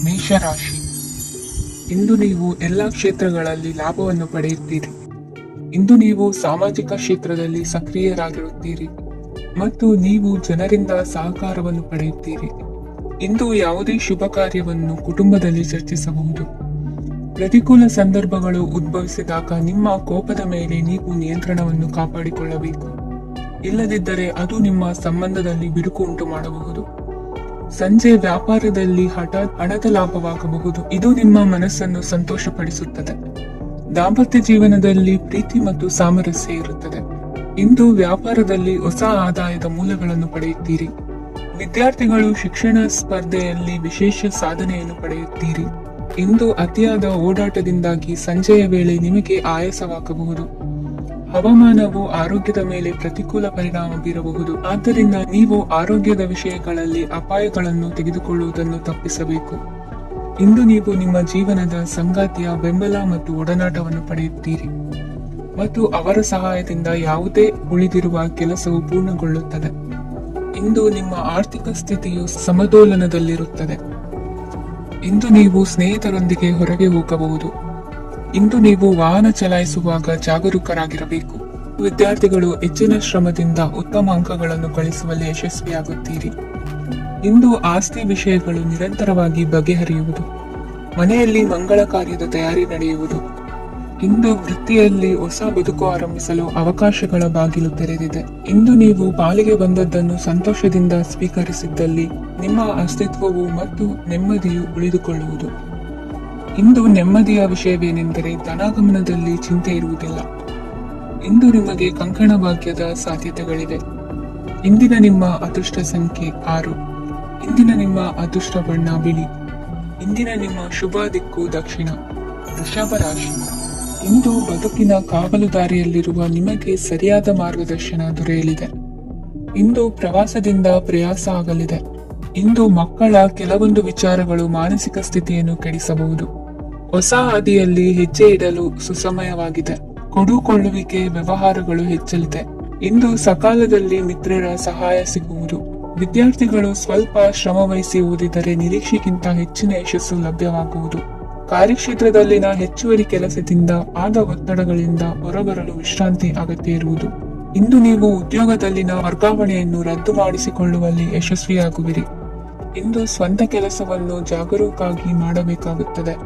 ಮೇಷರಾಶಿ. ಇಂದು ನೀವು ಎಲ್ಲ ಕ್ಷೇತ್ರಗಳಲ್ಲಿ ಲಾಭವನ್ನು ಪಡೆಯುತ್ತೀರಿ. ಇಂದು ನೀವು ಸಾಮಾಜಿಕ ಕ್ಷೇತ್ರದಲ್ಲಿ ಸಕ್ರಿಯರಾಗಿರುತ್ತೀರಿ ಮತ್ತು ನೀವು ಜನರಿಂದ ಸಹಕಾರವನ್ನು ಪಡೆಯುತ್ತೀರಿ. ಇಂದು ಯಾವುದೇ ಶುಭ ಕಾರ್ಯವನ್ನು ಕುಟುಂಬದಲ್ಲಿ ಚರ್ಚಿಸಬಹುದು. ಪ್ರತಿಕೂಲ ಸಂದರ್ಭಗಳು ಉದ್ಭವಿಸಿದಾಗ ನಿಮ್ಮ ಕೋಪದ ಮೇಲೆ ನೀವು ನಿಯಂತ್ರಣವನ್ನು ಕಾಪಾಡಿಕೊಳ್ಳಬೇಕು. ಇಲ್ಲದಿದ್ದರೆ ಅದು ನಿಮ್ಮ ಸಂಬಂಧದಲ್ಲಿ ಬಿರುಕು ಉಂಟು ಮಾಡಬಹುದು. ಸಂಜೆ ವ್ಯಾಪಾರದಲ್ಲಿ ಹಠಾತ್ ಹಣದ ಲಾಭವಾಗಬಹುದು. ಇದು ನಿಮ್ಮ ಮನಸ್ಸನ್ನು ಸಂತೋಷಪಡಿಸುತ್ತದೆ. ದಾಂಪತ್ಯ ಜೀವನದಲ್ಲಿ ಪ್ರೀತಿ ಮತ್ತು ಸಾಮರಸ್ಯ ಇರುತ್ತದೆ. ಇಂದು ವ್ಯಾಪಾರದಲ್ಲಿ ಹೊಸ ಆದಾಯದ ಮೂಲಗಳನ್ನು ಪಡೆಯುತ್ತೀರಿ. ವಿದ್ಯಾರ್ಥಿಗಳು ಶಿಕ್ಷಣ ಸ್ಪರ್ಧೆಯಲ್ಲಿ ವಿಶೇಷ ಸಾಧನೆಯನ್ನು ಪಡೆಯುತ್ತೀರಿ. ಇಂದು ಅತಿಯಾದ ಓಡಾಟದಿಂದಾಗಿ ಸಂಜೆಯ ವೇಳೆ ನಿಮಗೆ ಆಯಾಸವಾಗಬಹುದು. ಹವಾಮಾನವು ಆರೋಗ್ಯದ ಮೇಲೆ ಪ್ರತಿಕೂಲ ಪರಿಣಾಮ ಬೀರಬಹುದು. ಆದ್ದರಿಂದ ನೀವು ಆರೋಗ್ಯದ ವಿಷಯಗಳಲ್ಲಿ ಅಪಾಯಗಳನ್ನು ತೆಗೆದುಕೊಳ್ಳುವುದನ್ನು ತಪ್ಪಿಸಬೇಕು. ಇಂದು ನೀವು ನಿಮ್ಮ ಜೀವನದ ಸಂಗಾತಿಯ ಬೆಂಬಲ ಮತ್ತು ಒಡನಾಟವನ್ನು ಪಡೆಯುತ್ತೀರಿ ಮತ್ತು ಅವರ ಸಹಾಯದಿಂದ ಯಾವುದೇ ಉಳಿದಿರುವ ಕೆಲಸವು ಪೂರ್ಣಗೊಳ್ಳುತ್ತದೆ. ಇಂದು ನಿಮ್ಮ ಆರ್ಥಿಕ ಸ್ಥಿತಿಯು ಸಮತೋಲನದಲ್ಲಿರುತ್ತದೆ. ಇಂದು ನೀವು ಸ್ನೇಹಿತರೊಂದಿಗೆ ಹೊರಗೆ ಹೋಗಬಹುದು. ಇಂದು ನೀವು ವಾಹನ ಚಲಾಯಿಸುವಾಗ ಜಾಗರೂಕರಾಗಿರಬೇಕು. ವಿದ್ಯಾರ್ಥಿಗಳು ಹೆಚ್ಚಿನ ಶ್ರಮದಿಂದ ಉತ್ತಮ ಅಂಕಗಳನ್ನು ಗಳಿಸುವಲ್ಲಿ ಯಶಸ್ವಿಯಾಗುತ್ತೀರಿ. ಇಂದು ಆಸ್ತಿ ವಿಷಯಗಳು ನಿರಂತರವಾಗಿ ಬಗೆಹರಿಯುವುದು. ಮನೆಯಲ್ಲಿ ಮಂಗಳ ಕಾರ್ಯದ ತಯಾರಿ ನಡೆಯುವುದು. ಇಂದು ವೃತ್ತಿಯಲ್ಲಿ ಹೊಸ ಬದುಕು ಆರಂಭಿಸಲು ಅವಕಾಶಗಳ ಬಾಗಿಲು ತೆರೆದಿದೆ. ಇಂದು ನೀವು ಪಾಲಿಗೆ ಬಂದದ್ದನ್ನು ಸಂತೋಷದಿಂದ ಸ್ವೀಕರಿಸಿದ್ದಲ್ಲಿ ನಿಮ್ಮ ಅಸ್ತಿತ್ವವು ಮತ್ತು ನೆಮ್ಮದಿಯು ಉಳಿದುಕೊಳ್ಳುವುದು. ಇಂದು ನೆಮ್ಮದಿಯ ವಿಷಯವೇನೆಂದರೆ ಧನಾಗಮನದಲ್ಲಿ ಚಿಂತೆ ಇರುವುದಿಲ್ಲ. ಇಂದು ನಿಮಗೆ ಕಂಕಣ ಭಾಗ್ಯದ ಸಾಧ್ಯತೆಗಳಿವೆ. ಇಂದಿನ ನಿಮ್ಮ ಅದೃಷ್ಟ ಸಂಖ್ಯೆ 6. ಇಂದಿನ ನಿಮ್ಮ ಅದೃಷ್ಟ ಬಣ್ಣ ಬಿಳಿ. ಇಂದಿನ ನಿಮ್ಮ ಶುಭ ದಿಕ್ಕು ದಕ್ಷಿಣ. ವೃಷಭ ರಾಶಿ. ಇಂದು ಬದುಕಿನ ಕಾವಲುದಾರಿಯಲ್ಲಿರುವ ನಿಮಗೆ ಸರಿಯಾದ ಮಾರ್ಗದರ್ಶನ ದೊರೆಯಲಿದೆ. ಇಂದು ಪ್ರವಾಸದಿಂದ ಪ್ರಯಾಸ ಆಗಲಿದೆ. ಇಂದು ಮಕ್ಕಳ ಕೆಲವೊಂದು ವಿಚಾರಗಳು ಮಾನಸಿಕ ಸ್ಥಿತಿಯನ್ನು ಕೆಡಿಸಬಹುದು. ಹೊಸ ಹಾದಿಯಲ್ಲಿ ಹೆಜ್ಜೆ ಇಡಲು ಸುಸಮಯವಾಗಿದೆ. ಕೊಡುಕೊಳ್ಳುವಿಕೆ ವ್ಯವಹಾರಗಳು ಹೆಚ್ಚಲಿದೆ. ಇಂದು ಸಕಾಲದಲ್ಲಿ ಮಿತ್ರರ ಸಹಾಯ ಸಿಗುವುದು. ವಿದ್ಯಾರ್ಥಿಗಳು ಸ್ವಲ್ಪ ಶ್ರಮವಹಿಸಿ ಓದಿದರೆ ನಿರೀಕ್ಷೆಗಿಂತ ಹೆಚ್ಚಿನ ಯಶಸ್ಸು ಲಭ್ಯವಾಗುವುದು. ಕಾರ್ಯಕ್ಷೇತ್ರದಲ್ಲಿನ ಹೆಚ್ಚುವರಿ ಕೆಲಸದಿಂದ ಆದ ಒತ್ತಡಗಳಿಂದ ಹೊರಬರಲು ವಿಶ್ರಾಂತಿ ಅಗತ್ಯ ಇರುವುದು. ಇಂದು ನೀವು ಉದ್ಯೋಗದಲ್ಲಿನ ವರ್ಗಾವಣೆಯನ್ನು ರದ್ದು ಮಾಡಿಸಿಕೊಳ್ಳುವಲ್ಲಿ ಯಶಸ್ವಿಯಾಗುವಿರಿ. ಇಂದು ಸ್ವಂತ ಕೆಲಸವನ್ನು ಜಾಗರೂಕವಾಗಿ ಮಾಡಬೇಕಾಗುತ್ತದೆ.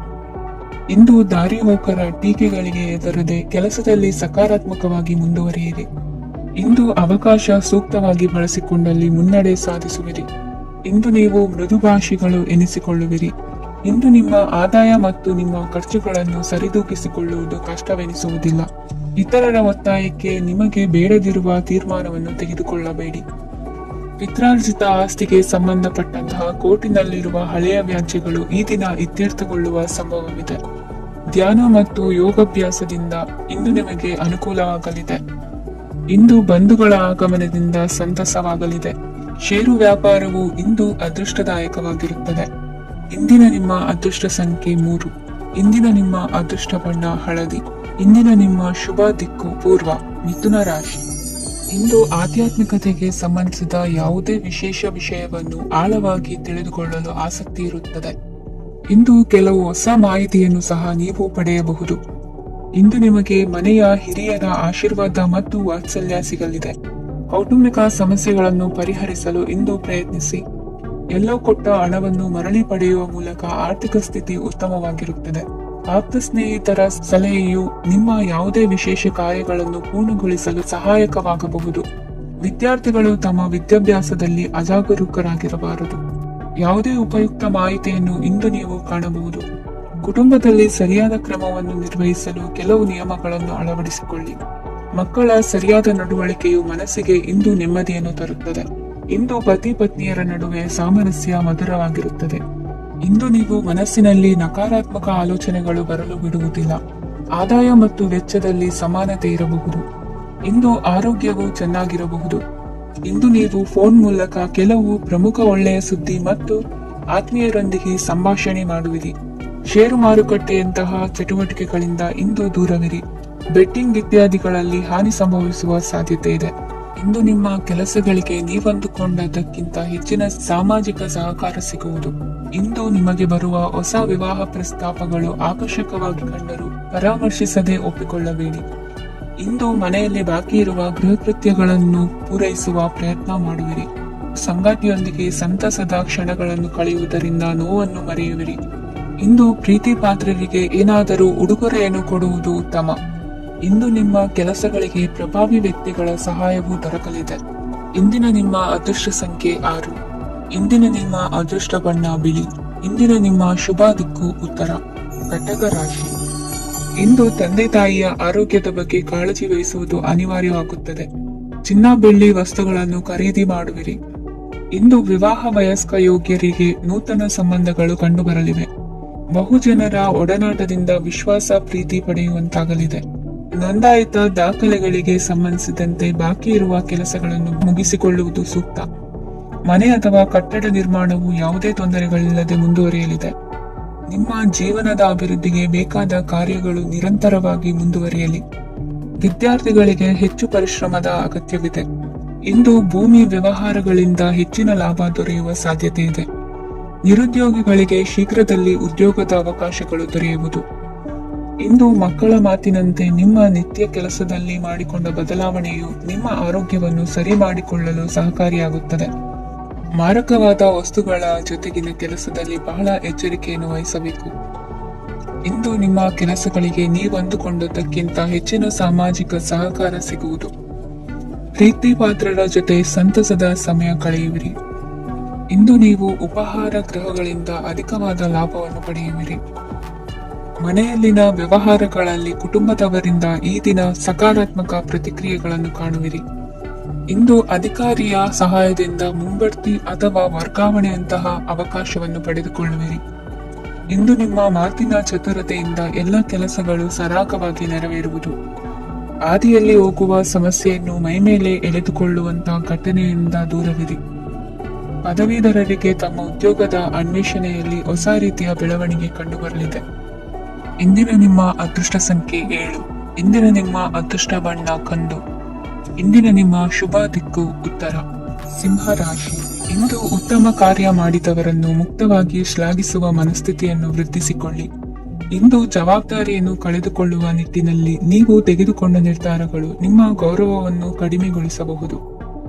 ಇಂದು ದಾರಿ ಹೋಕರ ಟೀಕೆಗಳಿಗೆ ಹೆದರದೆ ಕೆಲಸದಲ್ಲಿ ಸಕಾರಾತ್ಮಕವಾಗಿ ಮುಂದುವರಿಯಿರಿ. ಇಂದು ಅವಕಾಶ ಸೂಕ್ತವಾಗಿ ಬಳಸಿಕೊಂಡಲ್ಲಿ ಮುನ್ನಡೆ ಸಾಧಿಸುವಿರಿ. ಇಂದು ನೀವು ಮೃದುಭಾಷಿಗಳು ಎನಿಸಿಕೊಳ್ಳುವಿರಿ. ಇಂದು ನಿಮ್ಮ ಆದಾಯ ಮತ್ತು ನಿಮ್ಮ ಖರ್ಚುಗಳನ್ನು ಸರಿದೂಗಿಸಿಕೊಳ್ಳುವುದು ಕಷ್ಟವೆನಿಸುವುದಿಲ್ಲ. ಇತರರ ಒತ್ತಾಯಕ್ಕೆ ನಿಮಗೆ ಬೇಡದಿರುವ ತೀರ್ಮಾನವನ್ನು ತೆಗೆದುಕೊಳ್ಳಬೇಡಿ. ಪಿತ್ರಾರ್ಜಿತ ಆಸ್ತಿಗೆ ಸಂಬಂಧಪಟ್ಟಂತಹ ಕೋರ್ಟಿನಲ್ಲಿರುವ ಹಳೆಯ ವ್ಯಾಜ್ಯಗಳು ಈ ದಿನ ಇತ್ಯರ್ಥಗೊಳ್ಳುವ ಸಂಭವವಿದೆ. ಧ್ಯಾನ ಮತ್ತು ಯೋಗಾಭ್ಯಾಸದಿಂದ ಇಂದು ನಿಮಗೆ ಅನುಕೂಲವಾಗಲಿದೆ. ಇಂದು ಬಂಧುಗಳ ಆಗಮನದಿಂದ ಸಂತಸವಾಗಲಿದೆ. ಷೇರು ವ್ಯಾಪಾರವು ಇಂದು ಅದೃಷ್ಟದಾಯಕವಾಗಿರುತ್ತದೆ. ಇಂದಿನ ನಿಮ್ಮ ಅದೃಷ್ಟ ಸಂಖ್ಯೆ 3. ಇಂದಿನ ನಿಮ್ಮ ಅದೃಷ್ಟ ಬಣ್ಣ ಹಳದಿ. ಇಂದಿನ ನಿಮ್ಮ ಶುಭ ದಿಕ್ಕು ಪೂರ್ವ. ಮಿಥುನ ರಾಶಿ. ಇಂದು ಆಧ್ಯಾತ್ಮಿಕತೆಗೆ ಸಂಬಂಧಿಸಿದ ಯಾವುದೇ ವಿಶೇಷ ವಿಷಯವನ್ನು ಆಳವಾಗಿ ತಿಳಿದುಕೊಳ್ಳಲು ಆಸಕ್ತಿ ಇರುತ್ತದೆ. ಇಂದು ಕೆಲವು ಹೊಸ ಮಾಹಿತಿಯನ್ನು ಸಹ ನೀವು ಪಡೆಯಬಹುದು. ಇಂದು ನಿಮಗೆ ಮನೆಯ ಹಿರಿಯರ ಆಶೀರ್ವಾದ ಮತ್ತು ವಾತ್ಸಲ್ಯ ಸಿಗಲಿದೆ. ಕೌಟುಂಬಿಕ ಸಮಸ್ಯೆಗಳನ್ನು ಪರಿಹರಿಸಲು ಇಂದು ಪ್ರಯತ್ನಿಸಿ. ಎಲ್ಲೋ ಕೊಟ್ಟ ಹಣವನ್ನು ಮರಳಿ ಪಡೆಯುವ ಮೂಲಕ ಆರ್ಥಿಕ ಸ್ಥಿತಿ ಉತ್ತಮವಾಗಿರುತ್ತದೆ. ಆಪ್ತ ಸ್ನೇಹಿತರ ಸಲಹೆಯು ನಿಮ್ಮ ಯಾವುದೇ ವಿಶೇಷ ಕಾರ್ಯಗಳನ್ನು ಪೂರ್ಣಗೊಳಿಸಲು ಸಹಾಯಕವಾಗಬಹುದು. ವಿದ್ಯಾರ್ಥಿಗಳು ತಮ್ಮ ವಿದ್ಯಾಭ್ಯಾಸದಲ್ಲಿ ಅಜಾಗರೂಕರಾಗಿರಬಾರದು. ಯಾವುದೇ ಉಪಯುಕ್ತ ಮಾಹಿತಿಯನ್ನು ಇಂದು ನೀವು ಕಾಣಬಹುದು. ಕುಟುಂಬದಲ್ಲಿ ಸರಿಯಾದ ಕ್ರಮವನ್ನು ನಿರ್ವಹಿಸಲು ಕೆಲವು ನಿಯಮಗಳನ್ನು ಅಳವಡಿಸಿಕೊಳ್ಳಿ. ಮಕ್ಕಳ ಸರಿಯಾದ ನಡವಳಿಕೆಯು ಮನಸ್ಸಿಗೆ ಇಂದು ನೆಮ್ಮದಿಯನ್ನು ತರುತ್ತದೆ. ಇಂದು ಪತಿ ಪತ್ನಿಯರ ನಡುವೆ ಸಾಮರಸ್ಯ ಮಧುರವಾಗಿರುತ್ತದೆ. ಇಂದು ನೀವು ಮನಸ್ಸಿನಲ್ಲಿ ನಕಾರಾತ್ಮಕ ಆಲೋಚನೆಗಳು ಬರಲು ಬಿಡುವುದಿಲ್ಲ. ಆದಾಯ ಮತ್ತು ವೆಚ್ಚದಲ್ಲಿ ಸಮಾನತೆ ಇರಬಹುದು. ಇಂದು ಆರೋಗ್ಯವು ಚೆನ್ನಾಗಿರಬಹುದು. ಇಂದು ನೀವು ಫೋನ್ ಮೂಲಕ ಕೆಲವು ಪ್ರಮುಖ ಒಳ್ಳೆಯ ಸುದ್ದಿ ಮತ್ತು ಆತ್ಮೀಯರೊಂದಿಗೆ ಸಂಭಾಷಣೆ ಮಾಡುವಿರಿ. ಷೇರು ಮಾರುಕಟ್ಟೆಯಂತಹ ಚಟುವಟಿಕೆಗಳಿಂದ ಇಂದು ದೂರವಿರಿ. ಬೆಟ್ಟಿಂಗ್ ಇತ್ಯಾದಿಗಳಲ್ಲಿ ಹಾನಿ ಸಂಭವಿಸುವ ಸಾಧ್ಯತೆ ಇದೆ. ಇಂದು ನಿಮ್ಮ ಕೆಲಸಗಳಿಗೆ ನೀವಂದುಕೊಂಡದಕ್ಕಿಂತ ಹೆಚ್ಚಿನ ಸಾಮಾಜಿಕ ಸಹಕಾರ ಸಿಗುವುದು. ಇಂದು ನಿಮಗೆ ಬರುವ ಹೊಸ ವಿವಾಹ ಪ್ರಸ್ತಾಪಗಳು ಆಕರ್ಷಕವಾಗಿ ಕಂಡರೂ ಪರಾಮರ್ಶಿಸದೆ ಒಪ್ಪಿಕೊಳ್ಳಬೇಡಿ. ಇಂದು ಮನೆಯಲ್ಲಿ ಬಾಕಿ ಇರುವ ಗೃಹ ಕೃತ್ಯಗಳನ್ನು ಪೂರೈಸುವ ಪ್ರಯತ್ನ ಮಾಡುವಿರಿ. ಸಂಗಾತಿಯೊಂದಿಗೆ ಸಂತಸದ ಕ್ಷಣಗಳನ್ನು ಕಳೆಯುವುದರಿಂದ ನೋವನ್ನು ಮರೆಯುವಿರಿ. ಇಂದು ಪ್ರೀತಿ ಪಾತ್ರರಿಗೆ ಏನಾದರೂ ಉಡುಗೊರೆಯನ್ನು ಕೊಡುವುದು ಉತ್ತಮ. ಇಂದು ನಿಮ್ಮ ಕೆಲಸಗಳಿಗೆ ಪ್ರಭಾವಿ ವ್ಯಕ್ತಿಗಳ ಸಹಾಯವೂ ದೊರಕಲಿದೆ. ಇಂದಿನ ನಿಮ್ಮ ಅದೃಷ್ಟ ಸಂಖ್ಯೆ 6. ಇಂದಿನ ನಿಮ್ಮ ಅದೃಷ್ಟ ಬಣ್ಣ ಬಿಳಿ. ಇಂದಿನ ನಿಮ್ಮ ಶುಭ ದಿಕ್ಕು ಉತ್ತರ. ಕಟಕ ರಾಶಿ. ಇಂದು ತಂದೆ ತಾಯಿಯ ಆರೋಗ್ಯದ ಬಗ್ಗೆ ಕಾಳಜಿ ವಹಿಸುವುದು ಅನಿವಾರ್ಯವಾಗುತ್ತದೆ. ಚಿನ್ನ ಬೆಳ್ಳಿ ವಸ್ತುಗಳನ್ನು ಖರೀದಿ ಮಾಡುವಿರಿ. ಇಂದು ವಿವಾಹ ವಯಸ್ಕ ಯೋಗ್ಯರಿಗೆ ನೂತನ ಸಂಬಂಧಗಳು ಕಂಡುಬರಲಿವೆ. ಬಹುಜನರ ಒಡನಾಟದಿಂದ ವಿಶ್ವಾಸ ಪ್ರೀತಿ ಪಡೆಯುವಂತಾಗಲಿದೆ. ನೋಂದಾಯಿತ ದಾಖಲೆಗಳಿಗೆ ಸಂಬಂಧಿಸಿದಂತೆ ಬಾಕಿ ಇರುವ ಕೆಲಸಗಳನ್ನು ಮುಗಿಸಿಕೊಳ್ಳುವುದು ಸೂಕ್ತ. ಮನೆ ಅಥವಾ ಕಟ್ಟಡ ನಿರ್ಮಾಣವು ಯಾವುದೇ ತೊಂದರೆಗಳಿಲ್ಲದೆ ಮುಂದುವರಿಯಲಿದೆ. ನಿಮ್ಮ ಜೀವನದ ಅಭಿವೃದ್ಧಿಗೆ ಬೇಕಾದ ಕಾರ್ಯಗಳು ನಿರಂತರವಾಗಿ ಮುಂದುವರಿಯಲಿ. ವಿದ್ಯಾರ್ಥಿಗಳಿಗೆ ಹೆಚ್ಚು ಪರಿಶ್ರಮದ ಅಗತ್ಯವಿದೆ. ಇಂದು ಭೂಮಿ ವ್ಯವಹಾರಗಳಿಂದ ಹೆಚ್ಚಿನ ಲಾಭ ದೊರೆಯುವ ಸಾಧ್ಯತೆ ಇದೆ. ನಿರುದ್ಯೋಗಿಗಳಿಗೆ ಶೀಘ್ರದಲ್ಲಿ ಉದ್ಯೋಗದ ಅವಕಾಶಗಳು ದೊರೆಯುವುದು. ಇಂದು ಮಕ್ಕಳ ಮಾತಿನಂತೆ ನಿಮ್ಮ ನಿತ್ಯ ಕೆಲಸದಲ್ಲಿ ಮಾಡಿಕೊಂಡ ಬದಲಾವಣೆಯು ನಿಮ್ಮ ಆರೋಗ್ಯವನ್ನು ಸರಿ ಮಾಡಿಕೊಳ್ಳಲು ಸಹಕಾರಿಯಾಗುತ್ತದೆ. ಮಾರಕವಾದ ವಸ್ತುಗಳ ಜೊತೆಗಿನ ಕೆಲಸದಲ್ಲಿ ಬಹಳ ಎಚ್ಚರಿಕೆಯನ್ನು ವಹಿಸಬೇಕು. ಇಂದು ನಿಮ್ಮ ಕೆಲಸಗಳಿಗೆ ನೀವಂದುಕೊಂಡದ್ದಕ್ಕಿಂತ ಹೆಚ್ಚಿನ ಸಾಮಾಜಿಕ ಸಹಕಾರ ಸಿಗುವುದು. ಪ್ರೀತಿ ಪಾತ್ರರ ಜೊತೆ ಸಂತಸದ ಸಮಯ ಕಳೆಯುವಿರಿ. ಇಂದು ನೀವು ಉಪಹಾರ ಗೃಹಗಳಿಂದ ಅಧಿಕವಾದ ಲಾಭವನ್ನು ಪಡೆಯುವಿರಿ. ಮನೆಯಲ್ಲಿನ ವ್ಯವಹಾರಗಳಲ್ಲಿ ಕುಟುಂಬದವರಿಂದ ಈ ದಿನ ಸಕಾರಾತ್ಮಕ ಪ್ರತಿಕ್ರಿಯೆಗಳನ್ನು ಕಾಣುವಿರಿ. ಇಂದು ಅಧಿಕಾರಿಯ ಸಹಾಯದಿಂದ ಮುಂಬಡ್ತಿ ಅಥವಾ ವರ್ಗಾವಣೆಯಂತಹ ಅವಕಾಶವನ್ನು ಪಡೆದುಕೊಳ್ಳುವಿರಿ. ಇಂದು ನಿಮ್ಮ ಮಾತಿನ ಚತುರತೆಯಿಂದ ಎಲ್ಲ ಕೆಲಸಗಳು ಸರಾಗವಾಗಿ ನೆರವೇರುವುದು. ಹಾದಿಯಲ್ಲಿ ಹೋಗುವ ಸಮಸ್ಯೆಯನ್ನು ಮೈಮೇಲೆ ಎಳೆದುಕೊಳ್ಳುವಂತಹ ಘಟನೆಯಿಂದ ದೂರವಿರಿ. ಪದವೀಧರರಿಗೆ ತಮ್ಮ ಉದ್ಯೋಗದ ಅನ್ವೇಷಣೆಯಲ್ಲಿ ಹೊಸ ರೀತಿಯ ಬೆಳವಣಿಗೆ ಕಂಡುಬರಲಿದೆ. ಇಂದಿನ ನಿಮ್ಮ ಅದೃಷ್ಟ ಸಂಖ್ಯೆ 7. ಇಂದಿನ ನಿಮ್ಮ ಅದೃಷ್ಟ ಬಣ್ಣ ಕಂದು. ಇಂದಿನ ನಿಮ್ಮ ಶುಭ ದಿಕ್ಕು ಉತ್ತರ. ಸಿಂಹ ರಾಶಿ. ಇಂದು ಉತ್ತಮ ಕಾರ್ಯ ಮಾಡಿದವರನ್ನು ಮುಕ್ತವಾಗಿ ಶ್ಲಾಘಿಸುವ ಮನಸ್ಥಿತಿಯನ್ನು ವೃದ್ಧಿಸಿಕೊಳ್ಳಿ. ಇಂದು ಜವಾಬ್ದಾರಿಯನ್ನು ಕಳೆದುಕೊಳ್ಳುವ ನಿಟ್ಟಿನಲ್ಲಿ ನೀವು ತೆಗೆದುಕೊಂಡ ನಿರ್ಧಾರಗಳು ನಿಮ್ಮ ಗೌರವವನ್ನು ಕಡಿಮೆಗೊಳಿಸಬಹುದು.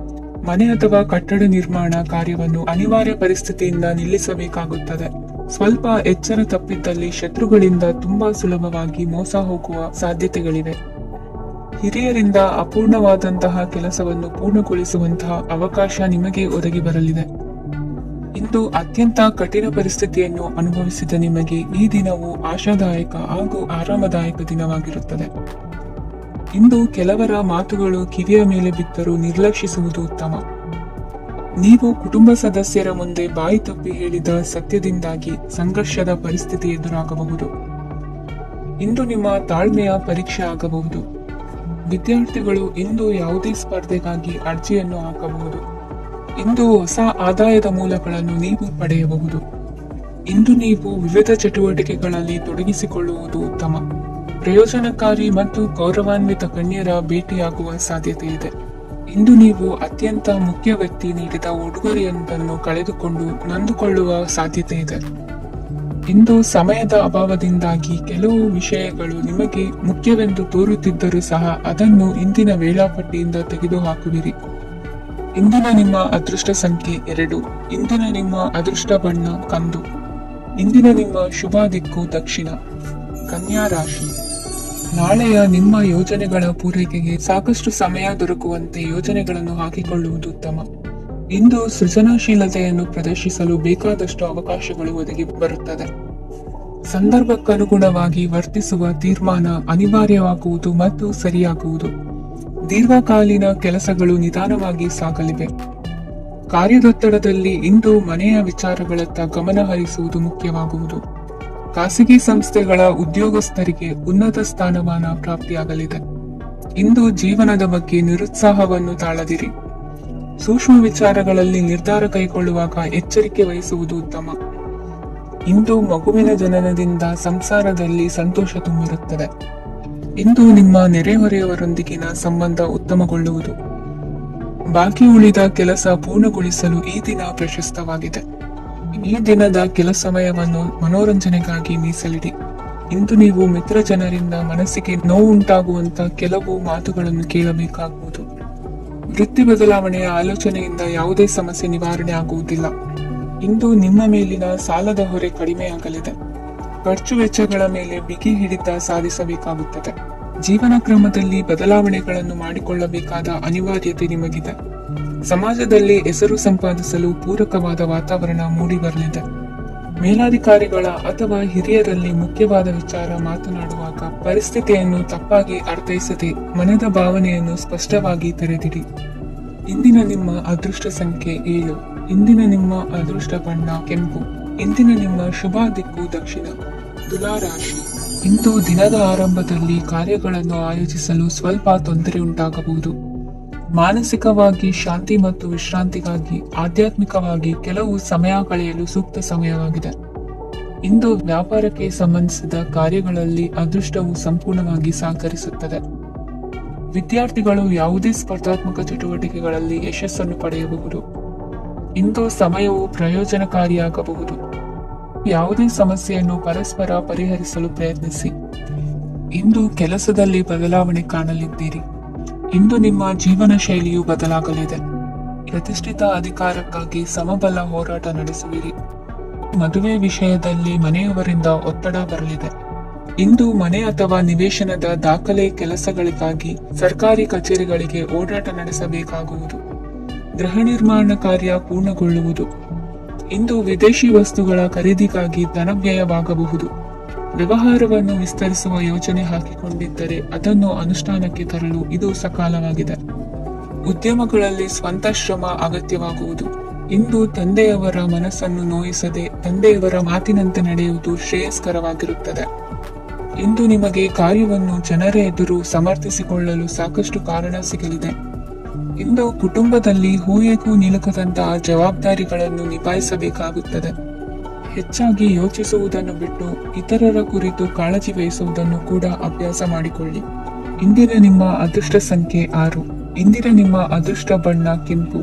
ಮನೆ ಅಥವಾ ಕಟ್ಟಡ ನಿರ್ಮಾಣ ಕಾರ್ಯವನ್ನು ಅನಿವಾರ್ಯ ಪರಿಸ್ಥಿತಿಯಿಂದ ನಿಲ್ಲಿಸಬೇಕಾಗುತ್ತದೆ. ಸ್ವಲ್ಪ ಎಚ್ಚರ ತಪ್ಪಿದ್ದಲ್ಲಿ ಶತ್ರುಗಳಿಂದ ತುಂಬಾ ಸುಲಭವಾಗಿ ಮೋಸ ಹೋಗುವ ಸಾಧ್ಯತೆಗಳಿವೆ. ಹಿರಿಯರಿಂದ ಅಪೂರ್ಣವಾದಂತಹ ಕೆಲಸವನ್ನು ಪೂರ್ಣಗೊಳಿಸುವಂತಹ ಅವಕಾಶ ನಿಮಗೆ ಒದಗಿ ಬರಲಿದೆ. ಇಂದು ಅತ್ಯಂತ ಕಠಿಣ ಪರಿಸ್ಥಿತಿಯನ್ನು ಅನುಭವಿಸಿದ ನಿಮಗೆ ಈ ದಿನವು ಆಶಾದಾಯಕ ಹಾಗೂ ಆರಾಮದಾಯಕ ದಿನವಾಗಿರುತ್ತದೆ. ಇಂದು ಕೆಲವರ ಮಾತುಗಳು ಕಿವಿಯ ಮೇಲೆ ಬಿದ್ದರೂ ನಿರ್ಲಕ್ಷಿಸುವುದು ಉತ್ತಮ. ನೀವು ಕುಟುಂಬ ಸದಸ್ಯರ ಮುಂದೆ ಬಾಯಿ ತಪ್ಪಿ ಹೇಳಿದ ಸತ್ಯದಿಂದಾಗಿ ಸಂಘರ್ಷದ ಪರಿಸ್ಥಿತಿ ಎದುರಾಗಬಹುದು. ಇಂದು ನಿಮ್ಮ ತಾಳ್ಮೆಯ ಪರೀಕ್ಷೆ ಆಗಬಹುದು. ವಿದ್ಯಾರ್ಥಿಗಳು ಇಂದು ಯಾವುದೇ ಸ್ಪರ್ಧೆಗಾಗಿ ಅರ್ಜಿಯನ್ನು ಹಾಕಬಹುದು. ಇಂದು ಹೊಸ ಆದಾಯದ ಮೂಲಗಳನ್ನು ನೀವು ಪಡೆಯಬಹುದು. ಇಂದು ನೀವು ವಿವಿಧ ಚಟುವಟಿಕೆಗಳಲ್ಲಿ ತೊಡಗಿಸಿಕೊಳ್ಳುವುದು ಉತ್ತಮ. ಪ್ರಯೋಜನಕಾರಿ ಮತ್ತು ಗೌರವಾನ್ವಿತ ಗಣ್ಯರ ಭೇಟಿಯಾಗುವ ಸಾಧ್ಯತೆ ಇದೆ. ಇಂದು ನೀವು ಅತ್ಯಂತ ಮುಖ್ಯ ವ್ಯಕ್ತಿ ನೀಡಿದ ಉಡುಗೊರೆಯೊಂದನ್ನು ಕಳೆದುಕೊಂಡು ನೊಂದುಕೊಳ್ಳುವ ಸಾಧ್ಯತೆ ಇದೆ. ಇಂದು ಸಮಯದ ಅಭಾವದಿಂದಾಗಿ ಕೆಲವು ವಿಷಯಗಳು ನಿಮಗೆ ಮುಖ್ಯವೆಂದು ತೋರುತ್ತಿದ್ದರೂ ಸಹ ಅದನ್ನು ಇಂದಿನ ವೇಳಾಪಟ್ಟಿಯಿಂದ ತೆಗೆದುಹಾಕುವಿರಿ. ಇಂದಿನ ನಿಮ್ಮ ಅದೃಷ್ಟ ಸಂಖ್ಯೆ 2. ಇಂದಿನ ನಿಮ್ಮ ಅದೃಷ್ಟ ಬಣ್ಣ ಕಂದು. ಇಂದಿನ ನಿಮ್ಮ ಶುಭ ದಿಕ್ಕು ದಕ್ಷಿಣ. ಕನ್ಯಾ ರಾಶಿ. ನಾಳೆಯ ನಿಮ್ಮ ಯೋಜನೆಗಳ ಪೂರೈಕೆಗೆ ಸಾಕಷ್ಟು ಸಮಯ ದೊರಕುವಂತೆ ಯೋಜನೆಗಳನ್ನು ಹಾಕಿಕೊಳ್ಳುವುದು ಉತ್ತಮ. ಇಂದು ಸೃಜನಶೀಲತೆಯನ್ನು ಪ್ರದರ್ಶಿಸಲು ಬೇಕಾದಷ್ಟು ಅವಕಾಶಗಳು ಒದಗಿ ಬರುತ್ತದೆ. ಸಂದರ್ಭಕ್ಕನುಗುಣವಾಗಿ ವರ್ತಿಸುವ ತೀರ್ಮಾನ ಅನಿವಾರ್ಯವಾಗುವುದು ಮತ್ತು ಸರಿಯಾಗುವುದು. ದೀರ್ಘಕಾಲೀನ ಕೆಲಸಗಳು ನಿಧಾನವಾಗಿ ಸಾಗಲಿವೆ. ಕಾರ್ಯದೊತ್ತಡದಲ್ಲಿ ಇಂದು ಮನೆಯ ವಿಚಾರಗಳತ್ತ ಗಮನ ಹರಿಸುವುದು ಮುಖ್ಯವಾಗುವುದು. ಖಾಸಗಿ ಸಂಸ್ಥೆಗಳ ಉದ್ಯೋಗಸ್ಥರಿಗೆ ಉನ್ನತ ಸ್ಥಾನಮಾನ ಪ್ರಾಪ್ತಿಯಾಗಲಿದೆ. ಇಂದು ಜೀವನದ ಬಗ್ಗೆ ನಿರುತ್ಸಾಹವನ್ನು ತಾಳದಿರಿ. ಸೂಕ್ಷ್ಮ ವಿಚಾರಗಳಲ್ಲಿ ನಿರ್ಧಾರ ಕೈಗೊಳ್ಳುವಾಗ ಎಚ್ಚರಿಕೆ ವಹಿಸುವುದು ಉತ್ತಮ. ಇಂದು ಮಗುವಿನ ಜನನದಿಂದ ಸಂಸಾರದಲ್ಲಿ ಸಂತೋಷ ತುಂಬಿರುತ್ತದೆ. ಇಂದು ನಿಮ್ಮ ನೆರೆಹೊರೆಯವರೊಂದಿಗಿನ ಸಂಬಂಧ ಉತ್ತಮಗೊಳ್ಳುವುದು. ಬಾಕಿ ಉಳಿದ ಕೆಲಸ ಪೂರ್ಣಗೊಳಿಸಲು ಈ ದಿನ ಪ್ರಶಸ್ತವಾಗಿದೆ. ಈ ದಿನದ ಕೆಲ ಸಮಯವನ್ನು ಮನೋರಂಜನೆಗಾಗಿ ಮೀಸಲಿಡಿ. ಇಂದು ನೀವು ಮಿತ್ರ ಜನರಿಂದ ಮನಸ್ಸಿಗೆ ನೋವುಂಟಾಗುವಂತ ಕೆಲವು ಮಾತುಗಳನ್ನು ಕೇಳಬೇಕಾಗುವುದು. ವೃತ್ತಿ ಬದಲಾವಣೆಯ ಆಲೋಚನೆಯಿಂದ ಯಾವುದೇ ಸಮಸ್ಯೆ ನಿವಾರಣೆ ಆಗುವುದಿಲ್ಲ. ಇಂದು ನಿಮ್ಮ ಮೇಲಿನ ಸಾಲದ ಹೊರೆ ಕಡಿಮೆಯಾಗಲಿದೆ. ಖರ್ಚು ವೆಚ್ಚಗಳ ಮೇಲೆ ಬಿಗಿ ಹಿಡಿತ ಸಾಧಿಸಬೇಕಾಗುತ್ತದೆ. ಜೀವನ ಕ್ರಮದಲ್ಲಿ ಬದಲಾವಣೆಗಳನ್ನು ಮಾಡಿಕೊಳ್ಳಬೇಕಾದ ಅನಿವಾರ್ಯತೆ ನಿಮಗಿದೆ. ಸಮಾಜದಲ್ಲಿ ಹೆಸರು ಸಂಪಾದಿಸಲು ಪೂರಕವಾದ ವಾತಾವರಣ ಮೂಡಿಬರಲಿದೆ. ಮೇಲಾಧಿಕಾರಿಗಳ ಅಥವಾ ಹಿರಿಯರಲ್ಲಿ ಮುಖ್ಯವಾದ ವಿಚಾರ ಮಾತನಾಡುವಾಗ ಪರಿಸ್ಥಿತಿಯನ್ನು ತಪ್ಪಾಗಿ ಅರ್ಥೈಸದೆ ಮನದ ಭಾವನೆಯನ್ನು ಸ್ಪಷ್ಟವಾಗಿ ತೆರೆದಿಡಿ. ಇಂದಿನ ನಿಮ್ಮ ಅದೃಷ್ಟ ಸಂಖ್ಯೆ 7. ಇಂದಿನ ನಿಮ್ಮ ಅದೃಷ್ಟ ಬಣ್ಣ ಕೆಂಪು. ಇಂದಿನ ನಿಮ್ಮ ಶುಭ ದಿಕ್ಕು ದಕ್ಷಿಣ. ತುಲಾ ರಾಶಿ. ಇಂದು ದಿನದ ಆರಂಭದಲ್ಲಿ ಕಾರ್ಯಗಳನ್ನು ಆಯೋಜಿಸಲು ಸ್ವಲ್ಪ ತೊಂದರೆ ಉಂಟಾಗಬಹುದು. ಮಾನಸಿಕವಾಗಿ ಶಾಂತಿ ಮತ್ತು ವಿಶ್ರಾಂತಿಗಾಗಿ ಆಧ್ಯಾತ್ಮಿಕವಾಗಿ ಕೆಲವು ಸಮಯ ಕಳೆಯಲು ಸೂಕ್ತ ಸಮಯವಾಗಿದೆ. ಇಂದು ವ್ಯಾಪಾರಕ್ಕೆ ಸಂಬಂಧಿಸಿದ ಕಾರ್ಯಗಳಲ್ಲಿ ಅದೃಷ್ಟವು ಸಂಪೂರ್ಣವಾಗಿ ಸಹಕರಿಸುತ್ತದೆ. ವಿದ್ಯಾರ್ಥಿಗಳು ಯಾವುದೇ ಸ್ಪರ್ಧಾತ್ಮಕ ಚಟುವಟಿಕೆಗಳಲ್ಲಿ ಯಶಸ್ಸನ್ನು ಪಡೆಯಬಹುದು. ಇಂದು ಸಮಯವು ಪ್ರಯೋಜನಕಾರಿಯಾಗಬಹುದು. ಯಾವುದೇ ಸಮಸ್ಯೆಯನ್ನು ಪರಸ್ಪರ ಪರಿಹರಿಸಲು ಪ್ರಯತ್ನಿಸಿ. ಇಂದು ಕೆಲಸದಲ್ಲಿ ಬದಲಾವಣೆ ಕಾಣಲಿದ್ದೀರಿ. ಇಂದು ನಿಮ್ಮ ಜೀವನ ಶೈಲಿಯು ಬದಲಾಗಲಿದೆ. ಪ್ರತಿಷ್ಠಿತ ಅಧಿಕಾರಕ್ಕಾಗಿ ಸಮಬಲ ಹೋರಾಟ ನಡೆಸುವಿರಿ. ಮದುವೆ ವಿಷಯದಲ್ಲಿ ಮನೆಯವರಿಂದ ಒತ್ತಡ ಬರಲಿದೆ. ಇಂದು ಮನೆ ಅಥವಾ ನಿವೇಶನದ ದಾಖಲೆ ಕೆಲಸಗಳಿಗಾಗಿ ಸರ್ಕಾರಿ ಕಚೇರಿಗಳಿಗೆ ಓಡಾಟ ನಡೆಸಬೇಕಾಗುವುದು. ಗೃಹ ನಿರ್ಮಾಣ ಕಾರ್ಯ ಪೂರ್ಣಗೊಳ್ಳುವುದು. ಇಂದು ವಿದೇಶಿ ವಸ್ತುಗಳ ಖರೀದಿಗಾಗಿ ಧನವ್ಯಯವಾಗಬಹುದು. ವ್ಯವಹಾರವನ್ನು ವಿಸ್ತರಿಸುವ ಯೋಜನೆ ಹಾಕಿಕೊಂಡಿದ್ದರೆ ಅದನ್ನು ಅನುಷ್ಠಾನಕ್ಕೆ ತರಲು ಇದು ಸಕಾಲವಾಗಿದೆ. ಉದ್ಯಮಗಳಲ್ಲಿ ಸ್ವಂತ ಶ್ರಮ ಅಗತ್ಯವಾಗುವುದು. ಇಂದು ತಂದೆಯವರ ಮನಸ್ಸನ್ನು ನೋಯಿಸದೆ ತಂದೆಯವರ ಮಾತಿನಂತೆ ನಡೆಯುವುದು ಶ್ರೇಯಸ್ಕರವಾಗಿರುತ್ತದೆ. ಇಂದು ನಿಮಗೆ ಕಾರ್ಯವನ್ನು ಜನರ ಎದುರು ಸಮರ್ಥಿಸಿಕೊಳ್ಳಲು ಸಾಕಷ್ಟು ಕಾರಣ ಸಿಗಲಿದೆ. ಇಂದು ಕುಟುಂಬದಲ್ಲಿ ಹೂಯೆಗೂ ನಿಲುಕದಂತಹ ಜವಾಬ್ದಾರಿಗಳನ್ನು ನಿಭಾಯಿಸಬೇಕಾಗುತ್ತದೆ. ಹೆಚ್ಚಾಗಿ ಯೋಚಿಸುವುದನ್ನು ಬಿಟ್ಟು ಇತರರ ಕುರಿತು ಕಾಳಜಿ ವಹಿಸುವುದನ್ನು ಕೂಡ ಅಭ್ಯಾಸ ಮಾಡಿಕೊಳ್ಳಿ. ಇಂದಿನ ನಿಮ್ಮ ಅದೃಷ್ಟ ಸಂಖ್ಯೆ 6. ಇಂದಿನ ನಿಮ್ಮ ಅದೃಷ್ಟ ಬಣ್ಣ ಕೆಂಪು.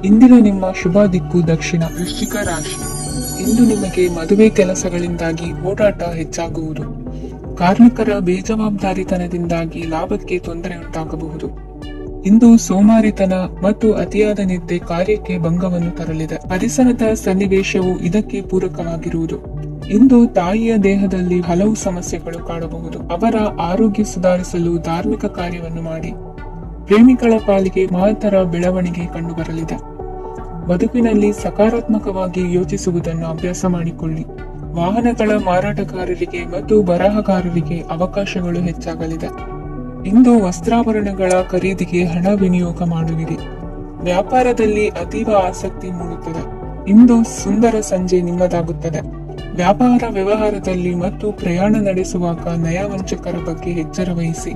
ಇಂದಿನ ನಿಮ್ಮ ಶುಭ ದಿಕ್ಕು ದಕ್ಷಿಣ. ವೃಶ್ಚಿಕ ರಾಶಿ. ಇಂದು ನಿಮಗೆ ಮದುವೆ ಕೆಲಸಗಳಿಂದಾಗಿ ಓಡಾಟ ಹೆಚ್ಚಾಗುವುದು. ಕಾರ್ಮಿಕರ ಬೇಜವಾಬ್ದಾರಿತನದಿಂದಾಗಿ ಲಾಭಕ್ಕೆ ತೊಂದರೆ ಉಂಟಾಗಬಹುದು. ಇಂದು ಸೋಮಾರಿತನ ಮತ್ತು ಅತಿಯಾದ ನಿದ್ದೆ ಕಾರ್ಯಕ್ಕೆ ಭಂಗವನ್ನು ತರಲಿದೆ. ಪರಿಸರದ ಸನ್ನಿವೇಶವು ಇದಕ್ಕೆ ಪೂರಕವಾಗಿರುವುದು. ಇಂದು ತಾಯಿಯ ದೇಹದಲ್ಲಿ ಹಲವು ಸಮಸ್ಯೆಗಳು ಕಾಣಬಹುದು. ಅವರ ಆರೋಗ್ಯ ಸುಧಾರಿಸಲು ಧಾರ್ಮಿಕ ಕಾರ್ಯವನ್ನು ಮಾಡಿ. ಪ್ರೇಮಿಗಳ ಪಾಲಿಗೆ ಮಹತ್ತರ ಬೆಳವಣಿಗೆ ಕಂಡುಬರಲಿದೆ. ಬದುಕಿನಲ್ಲಿ ಸಕಾರಾತ್ಮಕವಾಗಿ ಯೋಚಿಸುವುದನ್ನು ಅಭ್ಯಾಸ ಮಾಡಿಕೊಳ್ಳಿ. ವಾಹನಗಳ ಮಾರಾಟಗಾರರಿಗೆ ಮತ್ತು ಬರಹಗಾರರಿಗೆ ಅವಕಾಶಗಳು ಹೆಚ್ಚಾಗಲಿದೆ. ಇಂದು ವಸ್ತ್ರಾಭರಣಗಳ ಖರೀದಿಗೆ ಹಣ ವಿನಿಯೋಗ ಮಾಡುವಿರಿ. ವ್ಯಾಪಾರದಲ್ಲಿ ಅತೀವ ಆಸಕ್ತಿ ಮೂಡುತ್ತದೆ. ಇಂದು ಸುಂದರ ಸಂಜೆ ನಿಮ್ಮದಾಗುತ್ತದೆ. ವ್ಯಾಪಾರ ವ್ಯವಹಾರದಲ್ಲಿ ಮತ್ತು ಪ್ರಯಾಣ ನಡೆಸುವಾಗ ನಯವಂಚಕರ ಬಗ್ಗೆ ಎಚ್ಚರ ವಹಿಸಿ.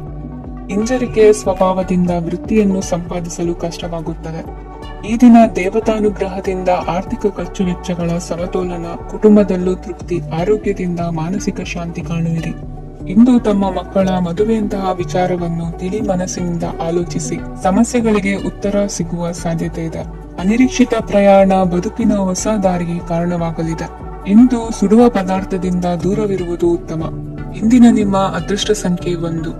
ಹಿಂಜರಿಕೆಯ ಸ್ವಭಾವದಿಂದ ವೃತ್ತಿಯನ್ನು ಸಂಪಾದಿಸಲು ಕಷ್ಟವಾಗುತ್ತದೆ. ಈ ದಿನ ದೇವತಾನುಗ್ರಹದಿಂದ ಆರ್ಥಿಕ ಖರ್ಚು ವೆಚ್ಚಗಳ ಸಮತೋಲನ, ಕುಟುಂಬದಲ್ಲೂ ತೃಪ್ತಿ, ಆರೋಗ್ಯದಿಂದ ಮಾನಸಿಕ ಶಾಂತಿ ಕಾಣುವಿರಿ. ಇಂದು ತಮ್ಮ ಮಕ್ಕಳ ಮದುವೆಯಂತಹ ವಿಚಾರವನ್ನು ತಿಳಿ ಮನಸ್ಸಿನಿಂದ ಆಲೋಚಿಸಿ ಸಮಸ್ಯೆಗಳಿಗೆ ಉತ್ತರ ಸಿಗುವ ಸಾಧ್ಯತೆ ಇದೆ. ಅನಿರೀಕ್ಷಿತ ಪ್ರಯಾಣ ಬದುಕಿನ ಹೊಸ ದಾರಿಗೆ ಕಾರಣವಾಗಲಿದೆ. ಇಂದು ಸುಡುವ ಪದಾರ್ಥದಿಂದ ದೂರವಿರುವುದು ಉತ್ತಮ. ಇಂದಿನ ನಿಮ್ಮ ಅದೃಷ್ಟ ಸಂಖ್ಯೆ 1.